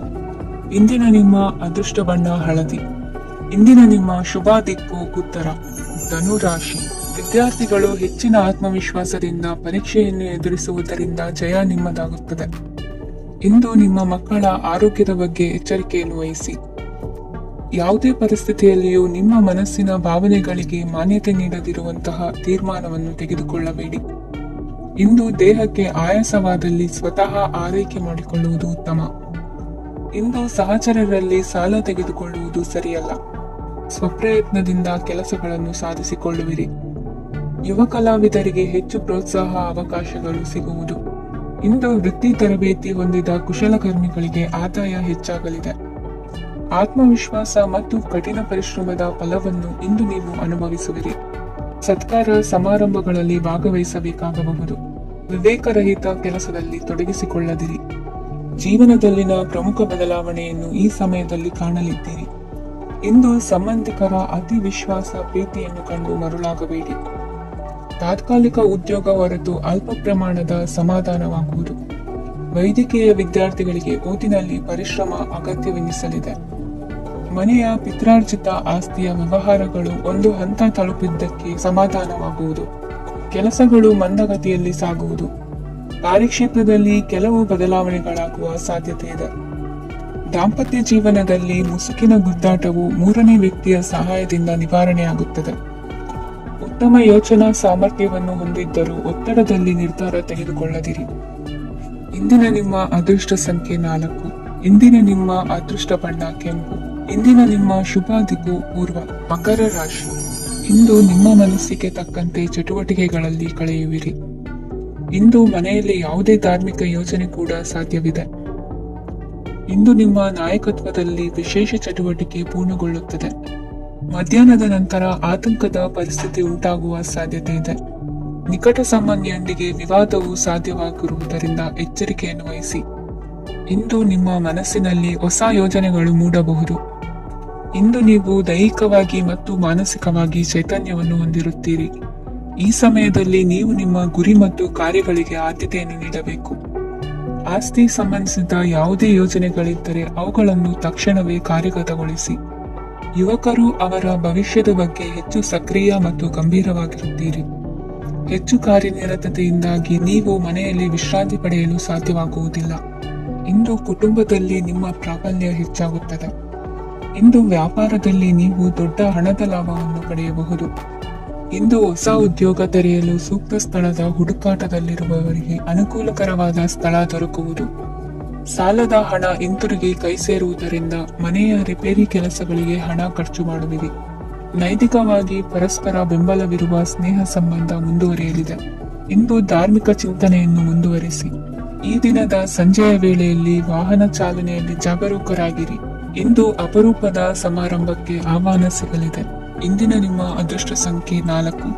ಇಂದಿನ ನಿಮ್ಮ ಅದೃಷ್ಟ ಬಣ್ಣ ಹಳದಿ. ಇಂದಿನ ನಿಮ್ಮ ಶುಭ ದಿಕ್ಕು ಉತ್ತರ. ಧನು ರಾಶಿ. ವಿದ್ಯಾರ್ಥಿಗಳು ಹೆಚ್ಚಿನ ಆತ್ಮವಿಶ್ವಾಸದಿಂದ ಪರೀಕ್ಷೆಯನ್ನು ಎದುರಿಸುವುದರಿಂದ ಜಯ ನಿಮ್ಮದಾಗುತ್ತದೆ. ಇಂದು ನಿಮ್ಮ ಮಕ್ಕಳ ಆರೋಗ್ಯದ ಬಗ್ಗೆ ಎಚ್ಚರಿಕೆಯನ್ನು ವಹಿಸಿ. ಯಾವುದೇ ಪರಿಸ್ಥಿತಿಯಲ್ಲಿಯೂ ನಿಮ್ಮ ಮನಸ್ಸಿನ ಭಾವನೆಗಳಿಗೆ ಮಾನ್ಯತೆ ನೀಡದಿರುವಂತಹ ತೀರ್ಮಾನವನ್ನು ತೆಗೆದುಕೊಳ್ಳಬೇಡಿ. ಇಂದು ದೇಹಕ್ಕೆ ಆಯಾಸವಾದಲ್ಲಿ ಸ್ವತಃ ಆರೈಕೆ ಮಾಡಿಕೊಳ್ಳುವುದು ಉತ್ತಮ. ಇಂದು ಸಹಚರರಲ್ಲಿ ಸಾಲ ತೆಗೆದುಕೊಳ್ಳುವುದು ಸರಿಯಲ್ಲ. ಸ್ವಪ್ರಯತ್ನದಿಂದ ಕೆಲಸಗಳನ್ನು ಸಾಧಿಸಿಕೊಳ್ಳುವಿರಿ. ಯುವ ಕಲಾವಿದರಿಗೆ ಹೆಚ್ಚು ಪ್ರೋತ್ಸಾಹ ಅವಕಾಶಗಳು ಸಿಗುವುದು. ಇಂದು ವೃತ್ತಿ ತರಬೇತಿ ಹೊಂದಿದ ಕುಶಲಕರ್ಮಿಗಳಿಗೆ ಆದಾಯ ಹೆಚ್ಚಾಗಲಿದೆ. ಆತ್ಮವಿಶ್ವಾಸ ಮತ್ತು ಕಠಿಣ ಪರಿಶ್ರಮದ ಫಲವನ್ನು ಇಂದು ನೀವು ಅನುಭವಿಸುವಿರಿ. ಸತ್ಕಾರ ಸಮಾರಂಭಗಳಲ್ಲಿ ಭಾಗವಹಿಸಬೇಕಾಗಬಹುದು. ವಿವೇಕರಹಿತ ಕೆಲಸದಲ್ಲಿ ತೊಡಗಿಸಿಕೊಳ್ಳದಿರಿ. ಜೀವನದಲ್ಲಿನ ಪ್ರಮುಖ ಬದಲಾವಣೆಯನ್ನು ಈ ಸಮಯದಲ್ಲಿ ಕಾಣಲಿದ್ದೀರಿ. ಇಂದು ಸಂಬಂಧಿಕರ ಅತಿ ವಿಶ್ವಾಸ ಪ್ರೀತಿಯನ್ನು ಕಂಡು ಮರುಳಾಗಬೇಡಿ. ತಾತ್ಕಾಲಿಕ ಉದ್ಯೋಗ ಹೊರತು ಅಲ್ಪ ಪ್ರಮಾಣದ ಸಮಾಧಾನವಾಗುವುದು. ವೈದ್ಯಕೀಯ ವಿದ್ಯಾರ್ಥಿಗಳಿಗೆ ಓದಿನಲ್ಲಿ ಪರಿಶ್ರಮ ಅಗತ್ಯವೆನಿಸಲಿದೆ. ಮನೆಯ ಪಿತ್ರಾರ್ಜಿತ ಆಸ್ತಿಯ ವ್ಯವಹಾರಗಳು ಒಂದು ಹಂತ ತಲುಪಿದ್ದಕ್ಕೆ ಸಮಾಧಾನವಾಗುವುದು. ಕೆಲಸಗಳು ಮಂದಗತಿಯಲ್ಲಿ ಸಾಗುವುದು. ಕಾರ್ಯಕ್ಷೇತ್ರದಲ್ಲಿ ಕೆಲವು ಬದಲಾವಣೆಗಳಾಗುವ ಸಾಧ್ಯತೆ ಇದೆ. ದಾಂಪತ್ಯ ಜೀವನದಲ್ಲಿ ಮುಸುಕಿನ ಗುದ್ದಾಟವು ಮೂರನೇ ವ್ಯಕ್ತಿಯ ಸಹಾಯದಿಂದ ನಿವಾರಣೆಯಾಗುತ್ತದೆ. ಉತ್ತಮ ಯೋಚನಾ ಸಾಮರ್ಥ್ಯವನ್ನು ಹೊಂದಿದ್ದರೂ ಒತ್ತಡದಲ್ಲಿ ನಿರ್ಧಾರ ತೆಗೆದುಕೊಳ್ಳದಿರಿ. ಇಂದಿನ ನಿಮ್ಮ ಅದೃಷ್ಟ ಸಂಖ್ಯೆ 4. ಇಂದಿನ ನಿಮ್ಮ ಅದೃಷ್ಟ ಬಣ್ಣ ಕೆಂಪು. ಇಂದಿನ ನಿಮ್ಮ ಶುಭ ದಿಕ್ಕು ಪೂರ್ವ. ಮಕರ ರಾಶಿ. ಇಂದು ನಿಮ್ಮ ಮನಸ್ಸಿಗೆ ತಕ್ಕಂತೆ ಚಟುವಟಿಕೆಗಳಲ್ಲಿ ಕಳೆಯುವಿರಿ. ಇಂದು ಮನೆಯಲ್ಲಿ ಯಾವುದೇ ಧಾರ್ಮಿಕ ಯೋಜನೆ ಕೂಡ ಸಾಧ್ಯವಿದೆ. ಇಂದು ನಿಮ್ಮ ನಾಯಕತ್ವದಲ್ಲಿ ವಿಶೇಷ ಚಟುವಟಿಕೆ ಪೂರ್ಣಗೊಳ್ಳುತ್ತದೆ. ಮಧ್ಯಾಹ್ನದ ನಂತರ ಆತಂಕದ ಪರಿಸ್ಥಿತಿ ಉಂಟಾಗುವ ಸಾಧ್ಯತೆ ಇದೆ. ನಿಕಟ ಸಂಬಂಧಿಯೊಂದಿಗೆ ವಿವಾದವು ಸಾಧ್ಯವಾಗಿರುವುದರಿಂದ ಎಚ್ಚರಿಕೆಯನ್ನು ವಹಿಸಿ. ಇಂದು ನಿಮ್ಮ ಮನಸ್ಸಿನಲ್ಲಿ ಹೊಸ ಯೋಜನೆಗಳು ಮೂಡಬಹುದು. ಇಂದು ನೀವು ದೈಹಿಕವಾಗಿ ಮತ್ತು ಮಾನಸಿಕವಾಗಿ ಚೈತನ್ಯವನ್ನು ಹೊಂದಿರುತ್ತೀರಿ. ಈ ಸಮಯದಲ್ಲಿ ನೀವು ನಿಮ್ಮ ಗುರಿ ಮತ್ತು ಕಾರ್ಯಗಳಿಗೆ ಆದ್ಯತೆಯನ್ನು ನೀಡಬೇಕು. ಆಸ್ತಿ ಸಂಬಂಧಿಸಿದ ಯಾವುದೇ ಯೋಜನೆಗಳಿದ್ದರೆ ಅವುಗಳನ್ನು ತಕ್ಷಣವೇ ಕಾರ್ಯಗತಗೊಳಿಸಿ. ಯುವಕರು ಅವರ ಭವಿಷ್ಯದ ಬಗ್ಗೆ ಹೆಚ್ಚು ಸಕ್ರಿಯ ಮತ್ತು ಗಂಭೀರವಾಗಿರುತ್ತೀರಿ. ಹೆಚ್ಚು ಕಾರ್ಯನಿರತತೆಯಿಂದಾಗಿ ನೀವು ಮನೆಯಲ್ಲಿ ವಿಶ್ರಾಂತಿ ಪಡೆಯಲು ಸಾಧ್ಯವಾಗುವುದಿಲ್ಲ. ಇಂದು ಕುಟುಂಬದಲ್ಲಿ ನಿಮ್ಮ ಪ್ರಾಬಲ್ಯ ಹೆಚ್ಚಾಗುತ್ತದೆ. ಇಂದು ವ್ಯಾಪಾರದಲ್ಲಿ ನೀವು ದೊಡ್ಡ ಹಣದ ಲಾಭವನ್ನು ಪಡೆಯಬಹುದು. ಇಂದು ಹೊಸ ಉದ್ಯೋಗ ತೆರೆಯಲು ಸೂಕ್ತ ಸ್ಥಳದ ಹುಡುಕಾಟದಲ್ಲಿರುವವರಿಗೆ ಅನುಕೂಲಕರವಾದ ಸ್ಥಳ ದೊರಕುವುದು. ಸಾಲದ ಹಣ ಹಿಂತಿರುಗಿ ಕೈ ಸೇರುವುದರಿಂದ ಮನೆಯ ರಿಪೇರಿ ಕೆಲಸಗಳಿಗೆ ಹಣ ಖರ್ಚು ಮಾಡುವಿರಿ. ನೈತಿಕವಾಗಿ ಪರಸ್ಪರ ಬೆಂಬಲವಿರುವ ಸ್ನೇಹ ಸಂಬಂಧ ಮುಂದುವರಿಯಲಿದೆ. ಇಂದು ಧಾರ್ಮಿಕ ಚಿಂತನೆಯನ್ನು ಮುಂದುವರಿಸಿ. ಈ ದಿನದ ಸಂಜೆಯ ವೇಳೆಯಲ್ಲಿ ವಾಹನ ಚಾಲನೆಯಲ್ಲಿ ಜಾಗರೂಕರಾಗಿರಿ. ಇಂದು ಅಪರೂಪದ ಸಮಾರಂಭಕ್ಕೆ ಆಹ್ವಾನ ಸಿಗಲಿದೆ. ಇಂದಿನ ನಿಮ್ಮ ಅದೃಷ್ಟ ಸಂಖ್ಯೆ 4.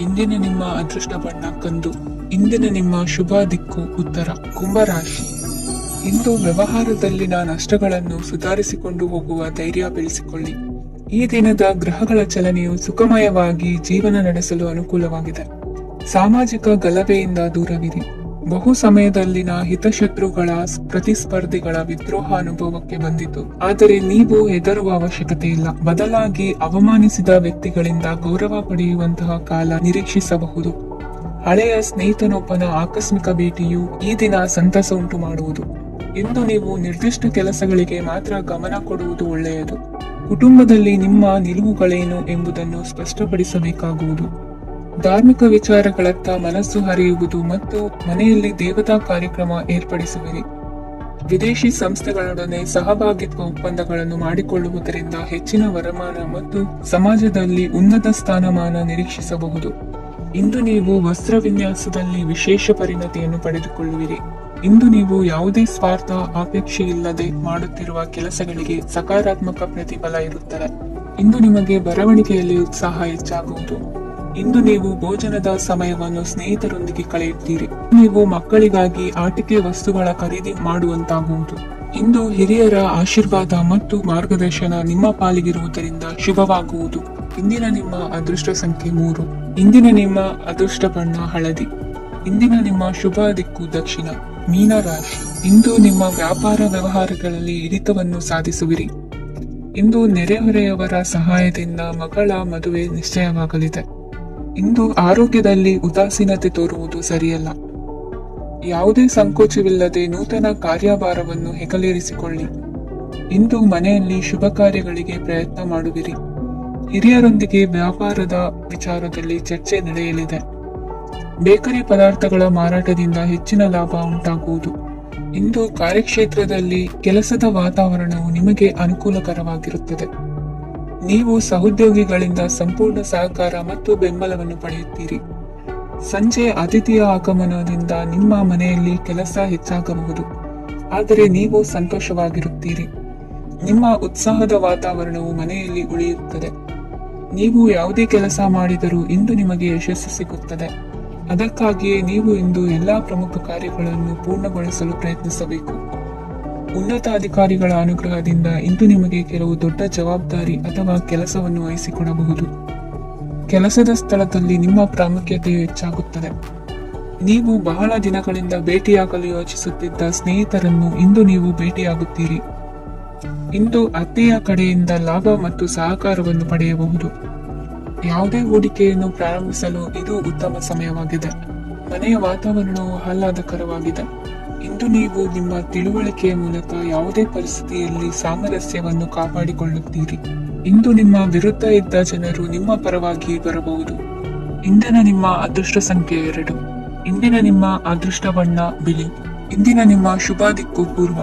ಇಂದಿನ ನಿಮ್ಮ ಅದೃಷ್ಟ ಬಣ್ಣ ಕಂದು. ಇಂದಿನ ನಿಮ್ಮ ಶುಭ ದಿಕ್ಕು ಉತ್ತರ. ಕುಂಭರಾಶಿ. ಇಂದು ವ್ಯವಹಾರದಲ್ಲಿನ ನಷ್ಟಗಳನ್ನು ಸುಧಾರಿಸಿಕೊಂಡು ಹೋಗುವ ಧೈರ್ಯ ಬೆಳೆಸಿಕೊಳ್ಳಿ. ಈ ದಿನದ ಗ್ರಹಗಳ ಚಲನೆಯು ಸುಖಮಯವಾಗಿ ಜೀವನ ನಡೆಸಲು ಅನುಕೂಲವಾಗಿದೆ. ಸಾಮಾಜಿಕ ಗಲಭೆಯಿಂದ ದೂರವಿರಿ. ಬಹು ಸಮಯದಲ್ಲಿನ ಹಿತಶತ್ರುಗಳ ಪ್ರತಿಸ್ಪರ್ಧಿಗಳ ವಿದ್ರೋಹ ಅನುಭವಕ್ಕೆ ಬಂದಿತು. ಆದರೆ ನೀವು ಹೆದರುವ ಅವಶ್ಯಕತೆ ಇಲ್ಲ. ಬದಲಾಗಿ ಅವಮಾನಿಸಿದ ವ್ಯಕ್ತಿಗಳಿಂದ ಗೌರವ ಪಡೆಯುವಂತಹ ಕಾಲ ನಿರೀಕ್ಷಿಸಬಹುದು. ಹಳೆಯ ಸ್ನೇಹಿತನೊಬ್ಬನ ಆಕಸ್ಮಿಕ ಭೇಟಿಯು ಈ ದಿನ ಸಂತಸ ಉಂಟು ಮಾಡುವುದು. ಇಂದು ನೀವು ನಿರ್ದಿಷ್ಟ ಕೆಲಸಗಳಿಗೆ ಮಾತ್ರ ಗಮನ ಕೊಡುವುದು ಒಳ್ಳೆಯದು. ಕುಟುಂಬದಲ್ಲಿ ನಿಮ್ಮ ನಿಲುವುಗಳೇನು ಎಂಬುದನ್ನು ಸ್ಪಷ್ಟಪಡಿಸಬೇಕಾಗುವುದು. ಧಾರ್ಮಿಕ ವಿಚಾರಗಳತ್ತ ಮನಸ್ಸು ಹರಿಯುವುದು ಮತ್ತು ಮನೆಯಲ್ಲಿ ದೇವತಾ ಕಾರ್ಯಕ್ರಮ ಏರ್ಪಡಿಸುವಿರಿ. ವಿದೇಶಿ ಸಂಸ್ಥೆಗಳೊಡನೆ ಸಹಭಾಗಿತ್ವ ಒಪ್ಪಂದಗಳನ್ನು ಮಾಡಿಕೊಳ್ಳುವುದರಿಂದ ಹೆಚ್ಚಿನ ವರಮಾನ ಮತ್ತು ಸಮಾಜದಲ್ಲಿ ಉನ್ನತ ಸ್ಥಾನಮಾನ ನಿರೀಕ್ಷಿಸಬಹುದು. ಇಂದು ನೀವು ವಸ್ತ್ರ ವಿನ್ಯಾಸದಲ್ಲಿ ವಿಶೇಷ ಪರಿಣತಿಯನ್ನು ಪಡೆದುಕೊಳ್ಳುವಿರಿ. ಇಂದು ನೀವು ಯಾವುದೇ ಸ್ವಾರ್ಥ ಅಪೇಕ್ಷೆ ಇಲ್ಲದೆ ಮಾಡುತ್ತಿರುವ ಕೆಲಸಗಳಿಗೆ ಸಕಾರಾತ್ಮಕ ಪ್ರತಿಫಲ ಇರುತ್ತದೆ. ಇಂದು ನಿಮಗೆ ಬರವಣಿಗೆಯಲ್ಲಿ ಉತ್ಸಾಹ ಹೆಚ್ಚಾಗುವುದು. ಇಂದು ನೀವು ಭೋಜನದ ಸಮಯವನ್ನು ಸ್ನೇಹಿತರೊಂದಿಗೆ ಕಳೆಯುತ್ತೀರಿ. ನೀವು ಮಕ್ಕಳಿಗಾಗಿ ಆಟಿಕೆ ವಸ್ತುಗಳ ಖರೀದಿ ಮಾಡುವಂತಾಗುವುದು. ಇಂದು ಹಿರಿಯರ ಆಶೀರ್ವಾದ ಮತ್ತು ಮಾರ್ಗದರ್ಶನ ನಿಮ್ಮ ಪಾಲಿಗಿರುವುದರಿಂದ ಶುಭವಾಗುವುದು. ಇಂದಿನ ನಿಮ್ಮ ಅದೃಷ್ಟ ಸಂಖ್ಯೆ 3. ಇಂದಿನ ನಿಮ್ಮ ಅದೃಷ್ಟ ಬಣ್ಣ ಹಳದಿ. ಇಂದಿನ ನಿಮ್ಮ ಶುಭ ದಿಕ್ಕು ದಕ್ಷಿಣ. ಮೀನರಾಶಿ. ಇಂದು ನಿಮ್ಮ ವ್ಯಾಪಾರ ವ್ಯವಹಾರಗಳಲ್ಲಿ ಹಿಡಿತವನ್ನು ಸಾಧಿಸುವಿರಿ. ಇಂದು ನೆರೆಹೊರೆಯವರ ಸಹಾಯದಿಂದ ಮಗಳ ಮದುವೆ ನಿಶ್ಚಯವಾಗಲಿದೆ. ಇಂದು ಆರೋಗ್ಯದಲ್ಲಿ ಉದಾಸೀನತೆ ತೋರುವುದು ಸರಿಯಲ್ಲ. ಯಾವುದೇ ಸಂಕೋಚವಿಲ್ಲದೆ ನೂತನ ಕಾರ್ಯಭಾರವನ್ನು ಹೆಗಲೇರಿಸಿಕೊಳ್ಳಿ. ಇಂದು ಮನೆಯಲ್ಲಿ ಶುಭ ಕಾರ್ಯಗಳಿಗೆ ಪ್ರಯತ್ನ ಮಾಡುವಿರಿ. ಹಿರಿಯರೊಂದಿಗೆ ವ್ಯಾಪಾರದ ವಿಚಾರದಲ್ಲಿ ಚರ್ಚೆ ನಡೆಯಲಿದೆ. ಬೇಕರಿ ಪದಾರ್ಥಗಳ ಮಾರಾಟದಿಂದ ಹೆಚ್ಚಿನ ಲಾಭ ಉಂಟಾಗುವುದು. ಇಂದು ಕಾರ್ಯಕ್ಷೇತ್ರದಲ್ಲಿ ಕೆಲಸದ ವಾತಾವರಣವು ನಿಮಗೆ ಅನುಕೂಲಕರವಾಗಿರುತ್ತದೆ. ನೀವು ಸಹೋದ್ಯೋಗಿಗಳಿಂದ ಸಂಪೂರ್ಣ ಸಹಕಾರ ಮತ್ತು ಬೆಂಬಲವನ್ನು ಪಡೆಯುತ್ತೀರಿ. ಸಂಜೆ ಅತಿಥಿಯ ಆಗಮನದಿಂದ ನಿಮ್ಮ ಮನೆಯಲ್ಲಿ ಕೆಲಸ ಹೆಚ್ಚಾಗಬಹುದು, ಆದರೆ ನೀವು ಸಂತೋಷವಾಗಿರುತ್ತೀರಿ. ನಿಮ್ಮ ಉತ್ಸಾಹದ ವಾತಾವರಣವು ಮನೆಯಲ್ಲಿ ಉಳಿಯುತ್ತದೆ. ನೀವು ಯಾವುದೇ ಕೆಲಸ ಮಾಡಿದರೂ ಇಂದು ನಿಮಗೆ ಯಶಸ್ಸು ಸಿಗುತ್ತದೆ. ಅದಕ್ಕಾಗಿಯೇ ನೀವು ಇಂದು ಎಲ್ಲಾ ಪ್ರಮುಖ ಕಾರ್ಯಗಳನ್ನು ಪೂರ್ಣಗೊಳಿಸಲು ಪ್ರಯತ್ನಿಸಬೇಕು. ಉನ್ನತ ಅಧಿಕಾರಿಗಳ ಅನುಗ್ರಹದಿಂದ ಇಂದು ನಿಮಗೆ ಕೆಲವು ದೊಡ್ಡ ಜವಾಬ್ದಾರಿ ಅಥವಾ ಕೆಲಸವನ್ನು ವಹಿಸಿಕೊಡಬಹುದು. ಕೆಲಸದ ಸ್ಥಳದಲ್ಲಿ ನಿಮ್ಮ ಪ್ರಾಮುಖ್ಯತೆಯು ಹೆಚ್ಚಾಗುತ್ತದೆ. ನೀವು ಬಹಳ ದಿನಗಳಿಂದ ಭೇಟಿಯಾಗಲು ಯೋಚಿಸುತ್ತಿದ್ದ ಸ್ನೇಹಿತರನ್ನು ಇಂದು ನೀವು ಭೇಟಿಯಾಗುತ್ತೀರಿ. ಇಂದು ಅತ್ತೆಯ ಕಡೆಯಿಂದ ಲಾಭ ಮತ್ತು ಸಹಕಾರವನ್ನು ಪಡೆಯಬಹುದು. ಯಾವುದೇ ಹೂಡಿಕೆಯನ್ನು ಪ್ರಾರಂಭಿಸಲು ಇದು ಉತ್ತಮ ಸಮಯವಾಗಿದೆ. ಮನೆಯ ವಾತಾವರಣವು ಆಹ್ಲಾದಕರವಾಗಿದೆ. ಇಂದು ನೀವು ನಿಮ್ಮ ತಿಳುವಳಿಕೆಯ ಮೂಲಕ ಯಾವುದೇ ಪರಿಸ್ಥಿತಿಯಲ್ಲಿ ಸಾಮರಸ್ಯವನ್ನು ಕಾಪಾಡಿಕೊಳ್ಳುತ್ತೀರಿ. ಇಂದು ನಿಮ್ಮ ವಿರುದ್ಧ ಇದ್ದ ಜನರು ನಿಮ್ಮ ಪರವಾಗಿ ಬರಬಹುದು. ಇಂದಿನ ನಿಮ್ಮ ಅದೃಷ್ಟ ಸಂಖ್ಯೆ 2. ಇಂದಿನ ನಿಮ್ಮ ಅದೃಷ್ಟ ಬಣ್ಣ ಬಿಳಿ. ಇಂದಿನ ನಿಮ್ಮ ಶುಭ ದಿಕ್ಕು ಪೂರ್ವ.